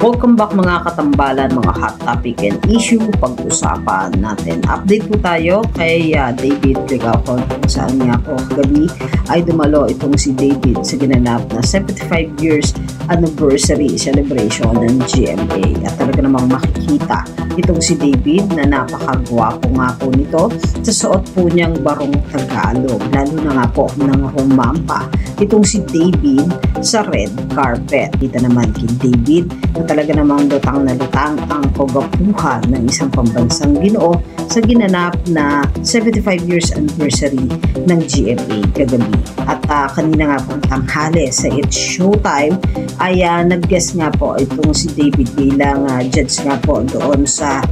Welcome back mga katambalan, mga hot topic and issue pag-usapan natin. Update po tayo kay David Ligaucon kung saan nga po kagabi ay dumalo itong si David sa ginanap na 75 years anniversary celebration ng GMA. At talaga namang makikita itong si David na napakagwapo nga po nito sa suot po niyang barong Tagalog. Lalo na nga po nang humampa itong si David sa red carpet. Kita naman kay David na talaga namang lutang na lutang ang kagapuhan ng isang pambansang Ginoo sa ginanap na 75 years anniversary ng GMA kagabi. At kanina nga po tanghali sa It's Showtime ay nag-guest nga po itong si David bilang judge nga po doon sa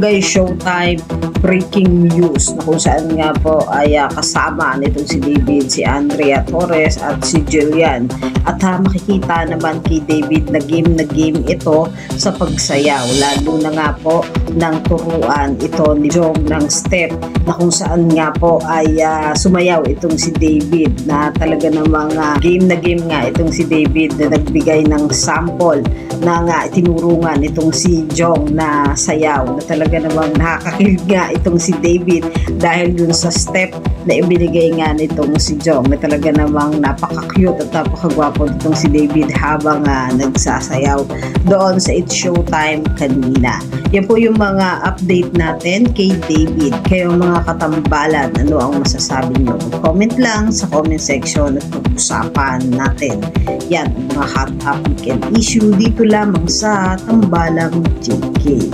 Guys Showtime Breaking News na kung saan nga po ay kasama nitong si David, si Andrea Torres at si Jillian. At makikita naman kay David na game ito sa pagsayaw, lalo na nga po ng turuan ito ni Jong ng step na kung saan nga po ay sumayaw itong si David na talaga namang game nga itong si David na nagbigay ng sample na tinurungan itong si Jong na sayaw na talaga namang nakakakilig nga itong si David dahil dun sa step na ibinigay nga nitong si Jong na talaga namang napaka-cute at napakagwapo nitong si David habang nagsasayaw doon sa It's Showtime kanina. Yan po yung mga update natin kay David. Kayo mga katambalan, ano ang masasabi nyo? Comment lang sa comment section at pag-usapan natin. Yan, mga hot topic and issue dito lamang sa Tambalang JK.